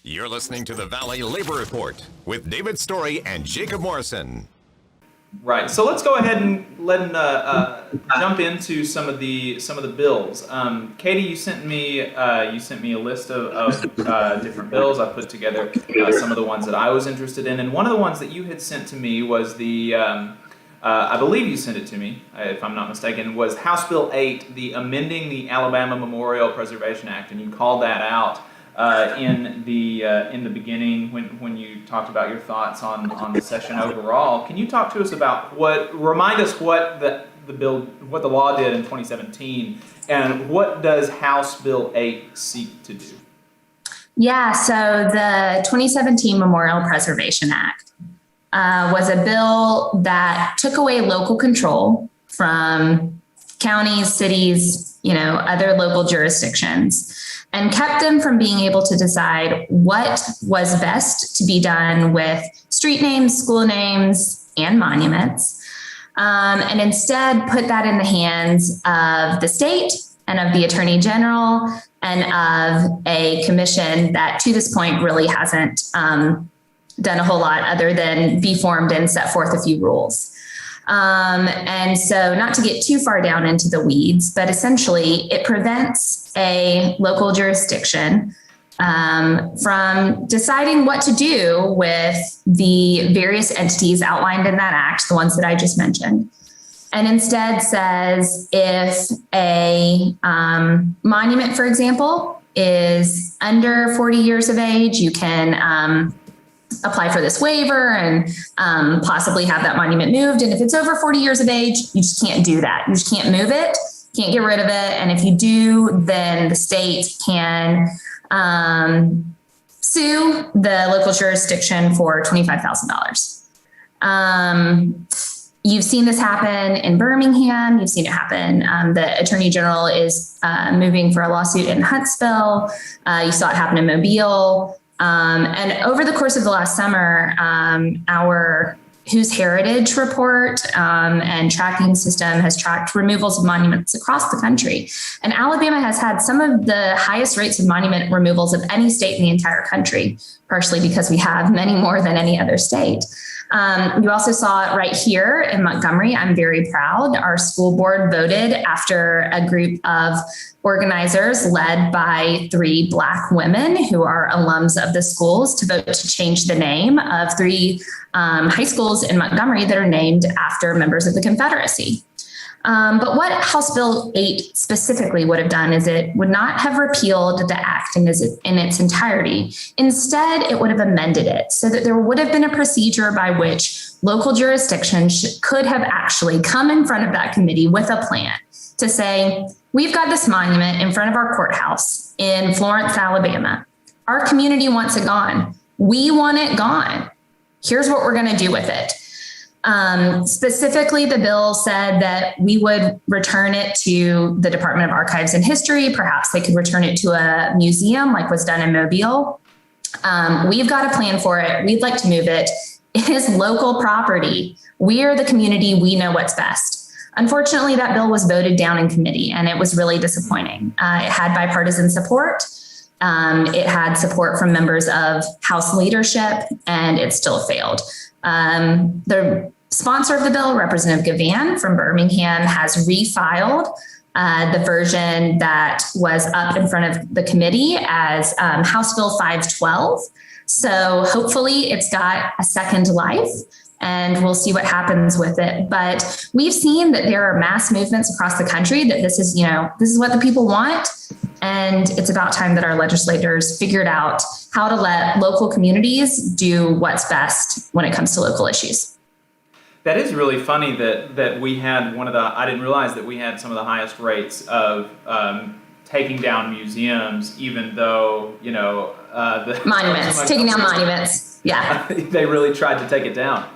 You're listening to the Valley Labor Report with David Story and Jacob Morrison. Right. So let's go ahead and jump into some of the bills. Katie, you sent me a list of different bills. I put together some of the ones that I was interested in, and one of the ones that you had sent to me was the I believe you sent it to me, if I'm not mistaken, was House Bill 8, the amending the Alabama Memorial Preservation Act, and you called that out in the beginning when you talked about your thoughts on the session overall. Can you talk to us about remind us what the law did in 2017, and what does House Bill 8 seek to do? Yeah, so the 2017 Memorial Preservation Act was a bill that took away local control from counties, cities, other local jurisdictions, and kept them from being able to decide what was best to be done with street names, school names, and monuments, and instead put that in the hands of the state and of the Attorney General and of a commission that to this point really hasn't done a whole lot other than be formed and set forth a few rules. And so not to get too far down into the weeds, but essentially it prevents a local jurisdiction from deciding what to do with the various entities outlined in that act, the ones that I just mentioned. And instead says if a monument, for example, is under 40 years of age, you can apply for this waiver and possibly have that monument moved. And if it's over 40 years of age, you just can't do that. You just can't move it, can't get rid of it. And if you do, then the state can sue the local jurisdiction for $25,000. You've seen this happen in Birmingham. You've seen it happen. The Attorney General is moving for a lawsuit in Huntsville. You saw it happen in Mobile. And over the course of the last summer, our Whose Heritage report and tracking system has tracked removals of monuments across the country. And Alabama has had some of the highest rates of monument removals of any state in the entire country, partially because we have many more than any other state. You also saw it right here in Montgomery. I'm very proud. Our school board voted after a group of organizers led by 3 Black women who are alums of the schools to vote to change the name of 3 high schools in Montgomery that are named after members of the Confederacy. But what House Bill 8 specifically would have done is it would not have repealed the act in its entirety. Instead, it would have amended it so that there would have been a procedure by which local jurisdictions could have actually come in front of that committee with a plan to say, we've got this monument in front of our courthouse in Florence, Alabama. Our community wants it gone. We want it gone. Here's what we're going to do with it. Specifically, the bill said that we would return it to the Department of Archives and History. Perhaps they could return it to a museum like was done in Mobile. We've got a plan for it. We'd like to move it. It is local property. We are the community. We know what's best. Unfortunately, that bill was voted down in committee, and it was really disappointing. It had bipartisan support. It had support from members of House leadership, and it still failed. The sponsor of the bill, Representative Gavan from Birmingham, has refiled the version that was up in front of the committee as House Bill 512. So hopefully it's got a second life, and we'll see what happens with it. But we've seen that there are mass movements across the country that this is what the people want. And it's about time that our legislators figured out how to let local communities do what's best when it comes to local issues. That is really funny that we had I didn't realize that we had some of the highest rates of taking down museums, even though, the monuments, taking down monuments. Yeah. They really tried to take it down.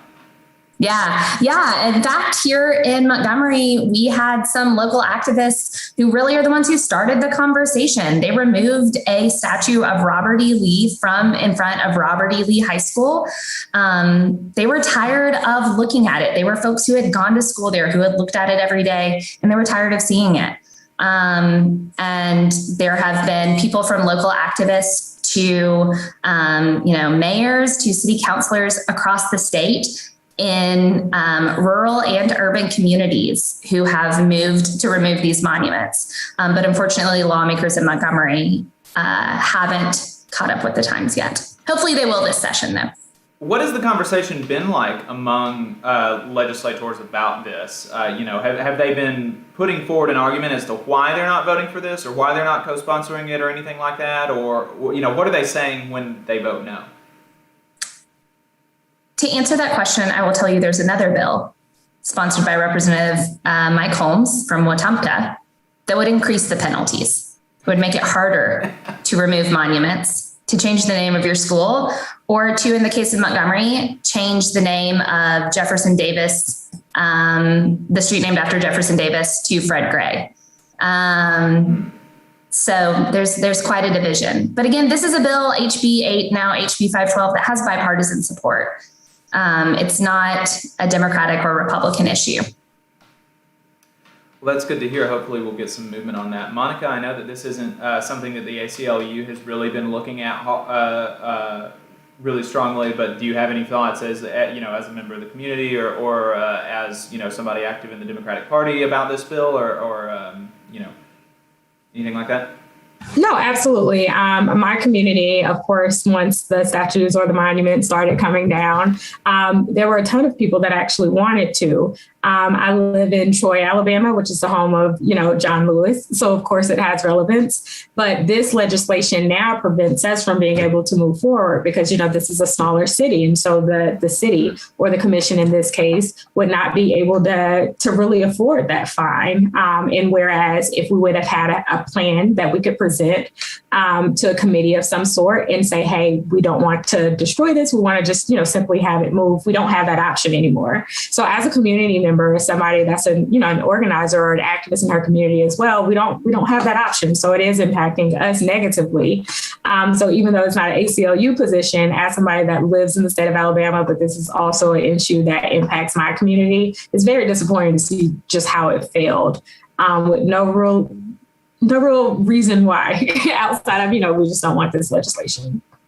Yeah. In fact, here in Montgomery, we had some local activists who really are the ones who started the conversation. They removed a statue of Robert E. Lee from in front of Robert E. Lee High School. They were tired of looking at it. They were folks who had gone to school there, who had looked at it every day, and they were tired of seeing it. And there have been people from local activists to, mayors, to city councilors across the state in rural and urban communities who have moved to remove these monuments. But unfortunately, lawmakers in Montgomery haven't caught up with the times yet. Hopefully they will this session, though. What has the conversation been like among legislators about this? Have they been putting forward an argument as to why they're not voting for this, or why they're not co-sponsoring it, or anything like that? Or, what are they saying when they vote no? To answer that question, I will tell you there's another bill sponsored by Representative Mike Holmes from Wetumpka that would increase the penalties. It would make it harder to remove monuments, to change the name of your school, or to, in the case of Montgomery, change the name of Jefferson Davis, the street named after Jefferson Davis, to Fred Gray. So there's quite a division. But again, this is a bill, HB 8, now HB 512, that has bipartisan support. It's not a Democratic or Republican issue. Well, that's good to hear. Hopefully we'll get some movement on that. Monica, I know that this isn't something that the ACLU has really been looking at really strongly, but do you have any thoughts as a member of the community or as somebody active in the Democratic Party about this bill or anything like that? No, absolutely. My community, of course, once the statues or the monuments started coming down, there were a ton of people that actually wanted to. I live in Troy, Alabama, which is the home of, John Lewis. So, of course, it has relevance. But this legislation now prevents us from being able to move forward because, this is a smaller city. And so the city or the commission in this case would not be able to really afford that fine. And whereas if we would have had a plan that we could present to a committee of some sort and say, hey, we don't want to destroy this. We want to just, simply have it move. We don't have that option anymore. So as a community member, somebody that's an organizer or an activist in our community as well, we don't have that option. So it is impacting us negatively. So even though it's not an ACLU position, as somebody that lives in the state of Alabama, but this is also an issue that impacts my community, it's very disappointing to see just how it failed with no real reason why outside of, we just don't want this legislation.